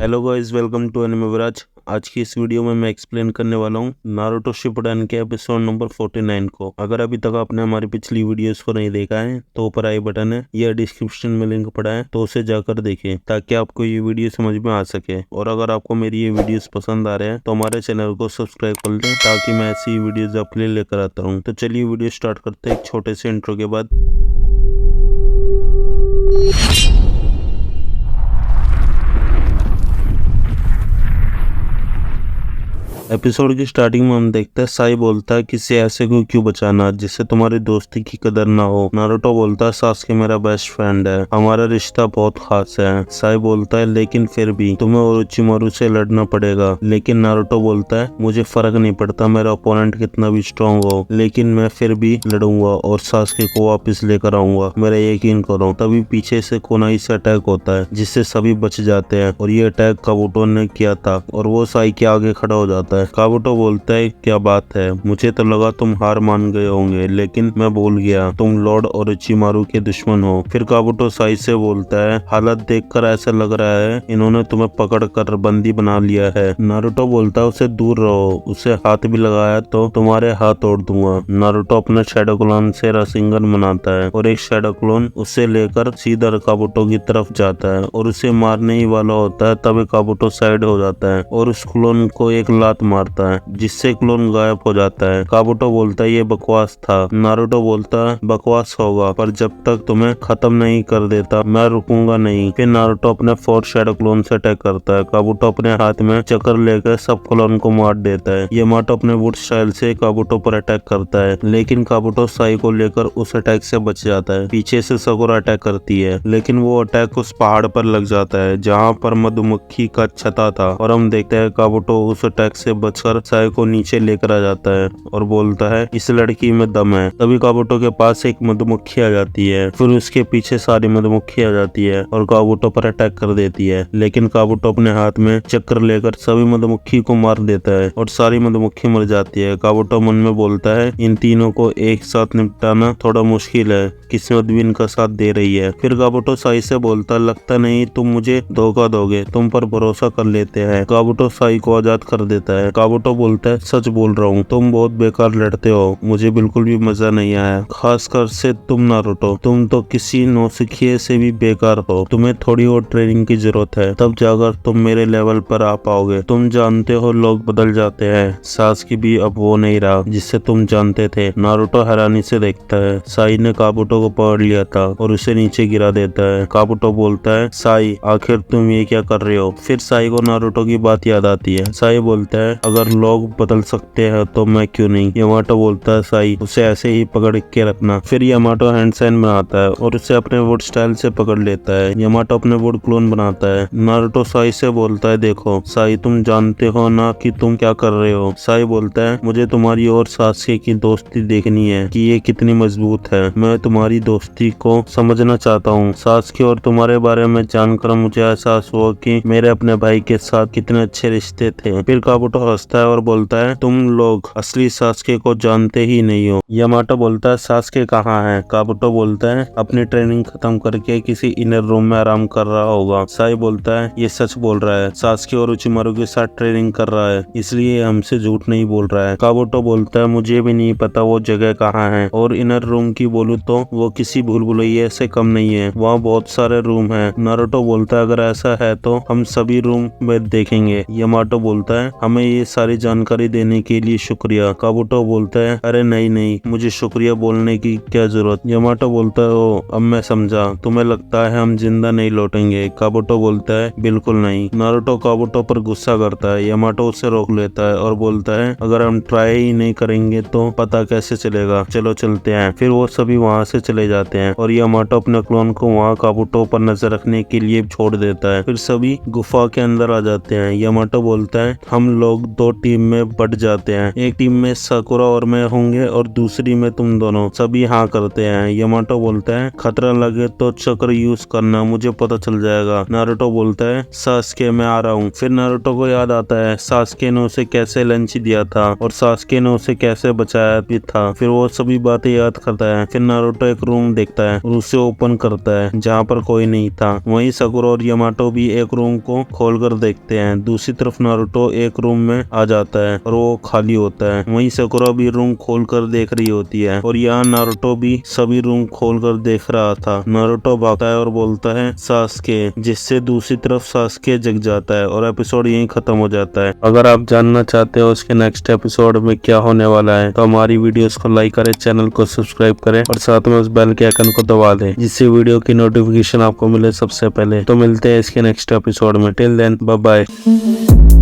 Hello guys, welcome to anime Viraj. आज की इस वीडियो में मैं एक्सप्लेन करने वाला हूँ नारुतो शिपुडेन के एपिसोड नंबर 49 को। अगर अभी तक आपने हमारी पिछली वीडियोस को नहीं देखा है तो ऊपर आई बटन है या डिस्क्रिप्शन में लिंक पड़ा है, तो उसे जाकर देखें ताकि आपको ये वीडियो समझ में आ सके। और अगर आपको मेरी ये वीडियोस पसंद आ रहे हैं तो हमारे चैनल को सब्सक्राइब कर लें ताकि मैं ऐसी वीडियोज आपके लिए लेकर आता हूँ। तो चलिए वीडियो स्टार्ट करते हैं एक छोटे से इंट्रो के बाद। एपिसोड की स्टार्टिंग में हम देखते हैं साई बोलता है किसी ऐसे को क्यों बचाना जिससे तुम्हारी दोस्ती की कदर ना हो। नारुतो बोलता है सास्के मेरा बेस्ट फ्रेंड है, हमारा रिश्ता बहुत खास है। साई बोलता है लेकिन फिर भी तुम्हें ओरोचिमारू से लड़ना पड़ेगा। लेकिन नारुतो बोलता है मुझे फर्क नहीं पड़ता मेरा ओपोनेंट कितना भी स्ट्रॉन्ग हो, लेकिन मैं फिर भी लड़ूंगा और सास्के को वापस लेकर आऊंगा, मेरा यकीन करो। तभी पीछे से कोनाई से अटैक होता है जिससे सभी बच जाते हैं और ये अटैक काबुटो ने किया था और वो साई के आगे खड़ा हो जाता है। काबुटो बोलता है क्या बात है, मुझे तो लगा तुम हार मान गए होंगे, लेकिन मैं भूल गया तुम लॉर्ड ओरोचिमारू के दुश्मन हो। फिर काबुटो साई से बोलता है हालत देखकर ऐसा लग रहा है इन्होंने तुम्हें पकड़ कर बंदी बना लिया है। नारुतो बोलता है उसे दूर रहो, उसे हाथ भी लगाया तो तुम्हारे हाथ तोड़ दूंगा। नारुतो अपने शैडो क्लोन से राशिंगन बनाता है और एक शैडो क्लोन उसे लेकर सीधा काबुटो की तरफ जाता है और उसे मारने ही वाला होता है। तभी काबुटो साइड हो जाता है और उस क्लोन को एक लात मारता है जिससे क्लोन गायब हो जाता है। काबुटो बोलता है ये बकवास था। नारुतो बोलता है बकवास होगा पर जब तक तुम्हें खत्म नहीं कर देता मैं रुकूंगा नहीं। फिर नारुतो अपने फोर्थ शैडो क्लोन से अटैक करता है। काबुटो अपने हाथ में चक्र लेकर सब क्लोन को मार देता है। यामाटो अपने वुड स्टाइल से काबुटो पर अटैक करता है, लेकिन काबुटो साई को लेकर उस अटैक से बच जाता है। पीछे से सकुरा अटैक करती है, लेकिन वो अटैक उस पहाड़ पर लग जाता है जहाँ पर मधुमक्खी का छता था और हम देखते हैं काबुटो उस अटैक से बचकर साई को नीचे लेकर आ जाता है और बोलता है इस लड़की में दम है। तभी काबुटो के पास एक मधुमक्खी आ जाती है, फिर उसके पीछे सारी मधुमक्खी आ जाती है और काबुटो पर अटैक कर देती है, लेकिन काबुटो अपने हाथ में चक्र लेकर सभी मधुमक्खी को मार देता है और सारी मधुमक्खी मर जाती है। काबुटो मन में बोलता है इन तीनों को एक साथ निपटाना थोड़ा मुश्किल है, किस्मत भी इनका साथ दे रही है। फिर काबुटो साई से बोलता लगता नहीं तुम मुझे धोखा दोगे, तुम पर भरोसा कर लेते हैं। काबुटो साई को आजाद कर देता है। काबुटो बोलता है सच बोल रहा हूँ, तुम बहुत बेकार लड़ते हो, मुझे बिल्कुल भी मजा नहीं आया, खासकर से तुम नारुतो, तुम तो किसी नौसिखिए से भी बेकार हो, तुम्हें थोड़ी और ट्रेनिंग की जरूरत है, तब जाकर तुम मेरे लेवल पर आ पाओगे। तुम जानते हो लोग बदल जाते हैं, सास्की भी अब वो नहीं रहा जिससे तुम जानते थे। नारुतो हैरानी से देखता है साई ने काबुटो को पकड़ लिया था और उसे नीचे गिरा देता है। काबुटो बोलता है साई आखिर तुम ये क्या कर रहे हो। फिर साई को नारुतो की बात याद आती है। साई बोलता है अगर लोग बदल सकते हैं तो मैं क्यों नहीं। यामाटो बोलता है साई उसे ऐसे ही पकड़ के रखना। फिर यामाटो हैंड साइन बनाता है और उसे अपने वुड स्टाइल से पकड़ लेता है। यामाटो अपने वुड क्लोन बनाता है। नारुतो साई से बोलता है देखो साई तुम जानते हो ना कि तुम क्या कर रहे हो। साई बोलता है मुझे तुम्हारी और सास्के की दोस्ती देखनी है कि ये कितनी मजबूत है, मैं तुम्हारी दोस्ती को समझना चाहता हूँ। सास्के और तुम्हारे बारे में जानकर मुझे एहसास हुआ कि मेरे अपने भाई के साथ कितने अच्छे रिश्ते थे। फिर काबुटो हंसता है और बोलता है तुम लोग असली सास्के को जानते ही नहीं हो। यामाटो बोलता है सास्के कहाँ है। काबुटो बोलता है अपनी ट्रेनिंग खत्म करके किसी इनर रूम में आराम कर रहा होगा। साई बोलता है ये सच बोल रहा है, सास्के और ओरोचिमारू के साथ ट्रेनिंग कर रहा है, इसलिए हमसे झूठ नहीं बोल रहा है। काबुटो बोलता है मुझे भी नहीं पता वो जगह कहाँ है, और इनर रूम की बोलूं तो वो किसी भूल भुलैया से कम नहीं है, वहाँ बहुत सारे रूम है। नारुतो बोलता है अगर ऐसा है तो हम सभी रूम में देखेंगे। यामाटो बोलता है हमें ये सारी जानकारी देने के लिए शुक्रिया। काबुटो बोलता है अरे नहीं, मुझे शुक्रिया बोलने की क्या जरूरत। यामाटो बोलता है ओ अब मैं समझा, तुम्हें लगता है हम जिंदा नहीं लौटेंगे। काबुटो बोलता है बिल्कुल नहीं। नारुतो काबुटो पर गुस्सा करता है। यामाटो उसे रोक लेता है और बोलता है अगर हम ट्राई ही नहीं करेंगे तो पता कैसे चलेगा, चलो चलते हैं। फिर वो सभी वहाँ से चले जाते हैं और यामाटो अपने क्लोन को वहाँ काबुटो पर नजर रखने के लिए छोड़ देता है। फिर सभी गुफा के अंदर आ जाते हैं। यामाटो बोलता है हम लोग लोग दो टीम में बट जाते हैं। एक टीम में साकुरा और मैं होंगे और दूसरी में तुम दोनों। सभी हाँ करते हैं। यामाटो बोलता है खतरा लगे तो चक्र यूज करना, मुझे पता चल जाएगा। नारुतो बोलता है सास्के मैं आ रहा हूँ। फिर नारुतो को याद आता है सास्के ने उसे कैसे लंच दिया था और सास्के ने उसे कैसे बचाया भी था। फिर वो सभी बातें याद करता है। फिर नारुतो एक रूम देखता है और उसे ओपन करता है जहाँ पर कोई नहीं था। वहीं साकुरा और यामाटो भी एक रूम को खोलकर देखते हैं। दूसरी तरफ नारुतो एक रूम में आ जाता है और वो खाली होता है। वहीं साकुरा भी रूम खोलकर देख रही होती है और यहाँ नारुतो भी सभी रूम खोलकर देख रहा था। नारुतो भागता है और बोलता है सास्के, जिससे दूसरी तरफ सास्के जग जाता है और एपिसोड यहीं खत्म हो जाता है। अगर आप जानना चाहते हो उसके नेक्स्ट एपिसोड में क्या होने वाला है तो हमारी वीडियोस को लाइक करें, चैनल को सब्सक्राइब करें और साथ में उस बेल के आइकन को दबा दें जिससे वीडियो की नोटिफिकेशन आपको मिले सबसे पहले। तो मिलते हैं इसके नेक्स्ट एपिसोड में। Till then bye bye.